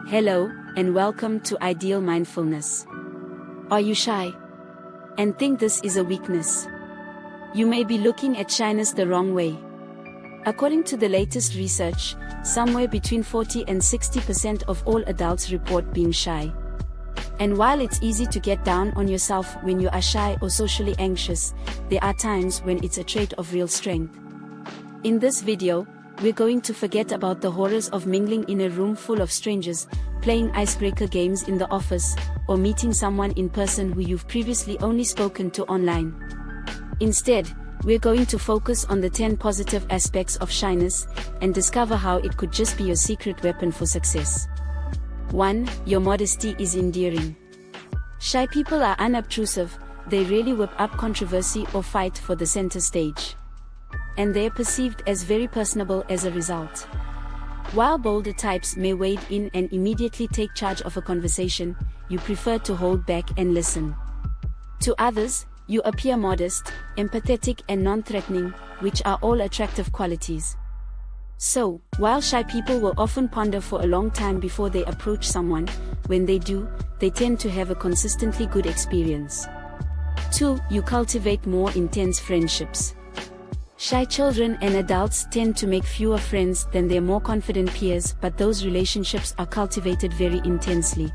Hello, and welcome to Ideal Mindfulness. Are you shy? And think this is a weakness? You may be looking at shyness the wrong way. According to the latest research, somewhere between 40 and 60% of all adults report being shy. And while it's easy to get down on yourself when you are shy or socially anxious, there are times when it's a trait of real strength. In this video, we're going to forget about the horrors of mingling in a room full of strangers, playing icebreaker games in the office, or meeting someone in person who you've previously only spoken to online. Instead, we're going to focus on the 10 positive aspects of shyness, and discover how it could just be your secret weapon for success. 1. Your modesty is endearing. Shy people are unobtrusive, they rarely whip up controversy or fight for the center stage. And they are perceived as very personable as a result. While bolder types may wade in and immediately take charge of a conversation, you prefer to hold back and listen. To others, you appear modest, empathetic and non-threatening, which are all attractive qualities. So, while shy people will often ponder for a long time before they approach someone, when they do, they tend to have a consistently good experience. 2. You cultivate more intense friendships. Shy children and adults tend to make fewer friends than their more confident peers, but those relationships are cultivated very intensely.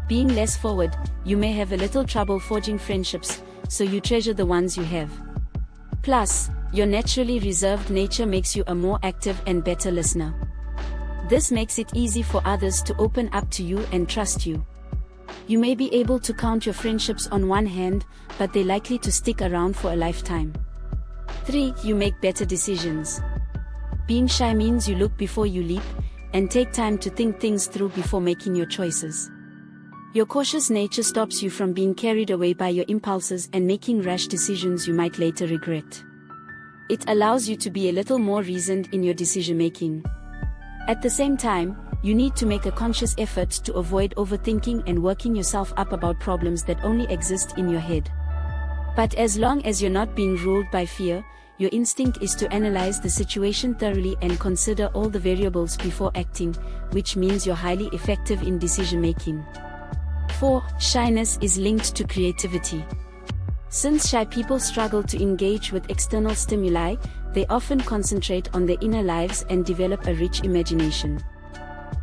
Being less forward, you may have a little trouble forging friendships, so you treasure the ones you have. Plus, your naturally reserved nature makes you a more active and better listener. This makes it easy for others to open up to you and trust you. You may be able to count your friendships on one hand, but they're likely to stick around for a lifetime. 3. You make better decisions. Being shy means you look before you leap, and take time to think things through before making your choices. Your cautious nature stops you from being carried away by your impulses and making rash decisions you might later regret. It allows you to be a little more reasoned in your decision-making. At the same time, you need to make a conscious effort to avoid overthinking and working yourself up about problems that only exist in your head. But as long as you're not being ruled by fear, your instinct is to analyze the situation thoroughly and consider all the variables before acting, which means you're highly effective in decision-making. 4. Shyness is linked to creativity. Since shy people struggle to engage with external stimuli, they often concentrate on their inner lives and develop a rich imagination.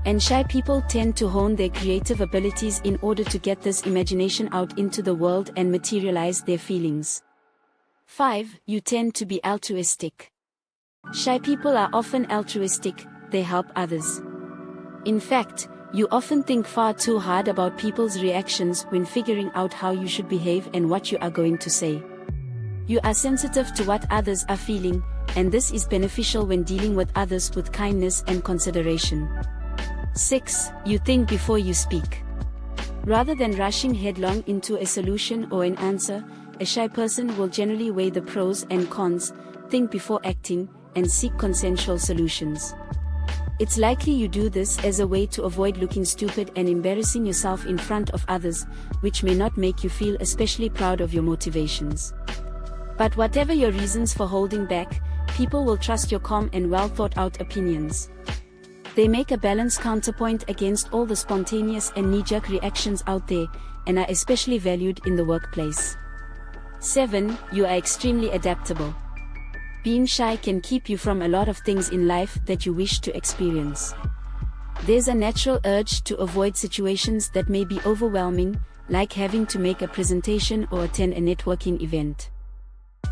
And shy people tend to hone their creative abilities in order to get this imagination out into the world and materialize their feelings. 5. You tend to be altruistic. Shy people are often altruistic, they help others. In fact, you often think far too hard about people's reactions when figuring out how you should behave and what you are going to say. You are sensitive to what others are feeling, and this is beneficial when dealing with others with kindness and consideration. 6. You think before you speak. Rather than rushing headlong into a solution or an answer, a shy person will generally weigh the pros and cons, think before acting, and seek consensual solutions. It's likely you do this as a way to avoid looking stupid and embarrassing yourself in front of others, which may not make you feel especially proud of your motivations. But whatever your reasons for holding back, people will trust your calm and well-thought-out opinions. They make a balanced counterpoint against all the spontaneous and knee-jerk reactions out there, and are especially valued in the workplace. 7. You are extremely adaptable. Being shy can keep you from a lot of things in life that you wish to experience. There's a natural urge to avoid situations that may be overwhelming, like having to make a presentation or attend a networking event.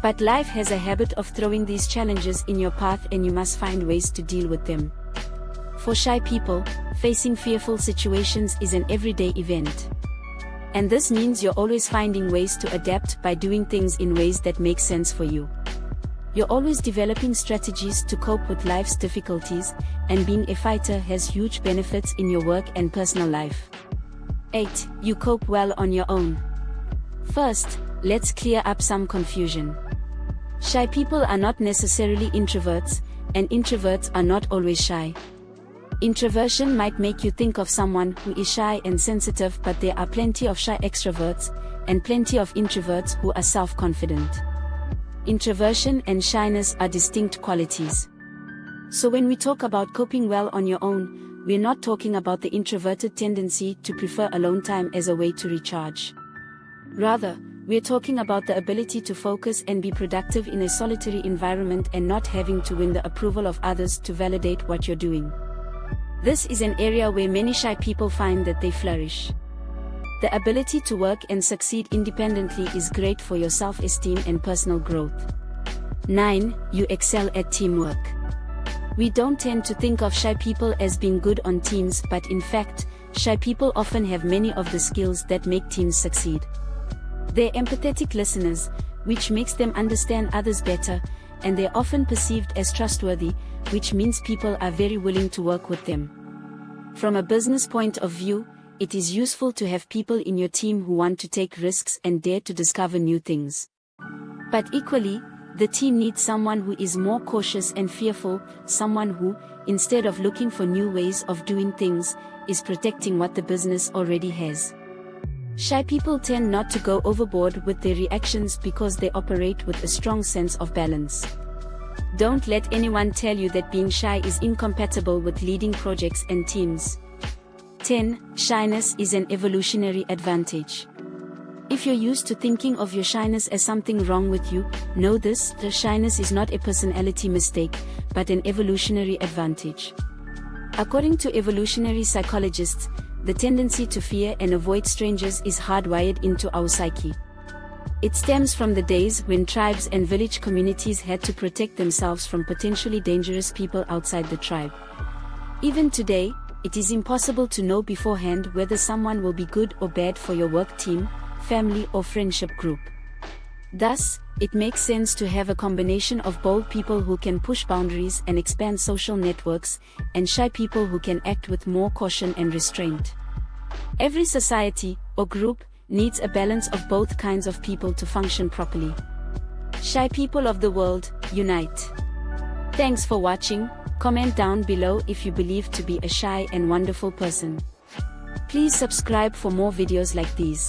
But life has a habit of throwing these challenges in your path, and you must find ways to deal with them. For shy people, facing fearful situations is an everyday event. And this means you're always finding ways to adapt by doing things in ways that make sense for you. You're always developing strategies to cope with life's difficulties, and being a fighter has huge benefits in your work and personal life. 8. You cope well on your own. First, let's clear up some confusion. Shy people are not necessarily introverts, and introverts are not always shy. Introversion might make you think of someone who is shy and sensitive, but there are plenty of shy extroverts, and plenty of introverts who are self-confident. Introversion and shyness are distinct qualities. So when we talk about coping well on your own, we're not talking about the introverted tendency to prefer alone time as a way to recharge. Rather, we're talking about the ability to focus and be productive in a solitary environment and not having to win the approval of others to validate what you're doing. This is an area where many shy people find that they flourish. The ability to work and succeed independently is great for your self-esteem and personal growth. 9. You excel at teamwork. We don't tend to think of shy people as being good on teams, but in fact, shy people often have many of the skills that make teams succeed. They're empathetic listeners, which makes them understand others better, and they're often perceived as trustworthy, which means people are very willing to work with them. From a business point of view, it is useful to have people in your team who want to take risks and dare to discover new things. But equally, the team needs someone who is more cautious and fearful, someone who, instead of looking for new ways of doing things, is protecting what the business already has. Shy people tend not to go overboard with their reactions because they operate with a strong sense of balance. Don't let anyone tell you that being shy is incompatible with leading projects and teams. 10. Shyness is an evolutionary advantage. If you're used to thinking of your shyness as something wrong with you, know this: the shyness is not a personality mistake, but an evolutionary advantage. According to evolutionary psychologists, the tendency to fear and avoid strangers is hardwired into our psyche. It stems from the days when tribes and village communities had to protect themselves from potentially dangerous people outside the tribe. Even today, it is impossible to know beforehand whether someone will be good or bad for your work team, family or friendship group. Thus, it makes sense to have a combination of bold people who can push boundaries and expand social networks, and shy people who can act with more caution and restraint. Every society, or group, needs a balance of both kinds of people to function properly. Shy people of the world, unite! Thanks for watching. Comment down below if you believe to be a shy and wonderful person. Please subscribe for more videos like these.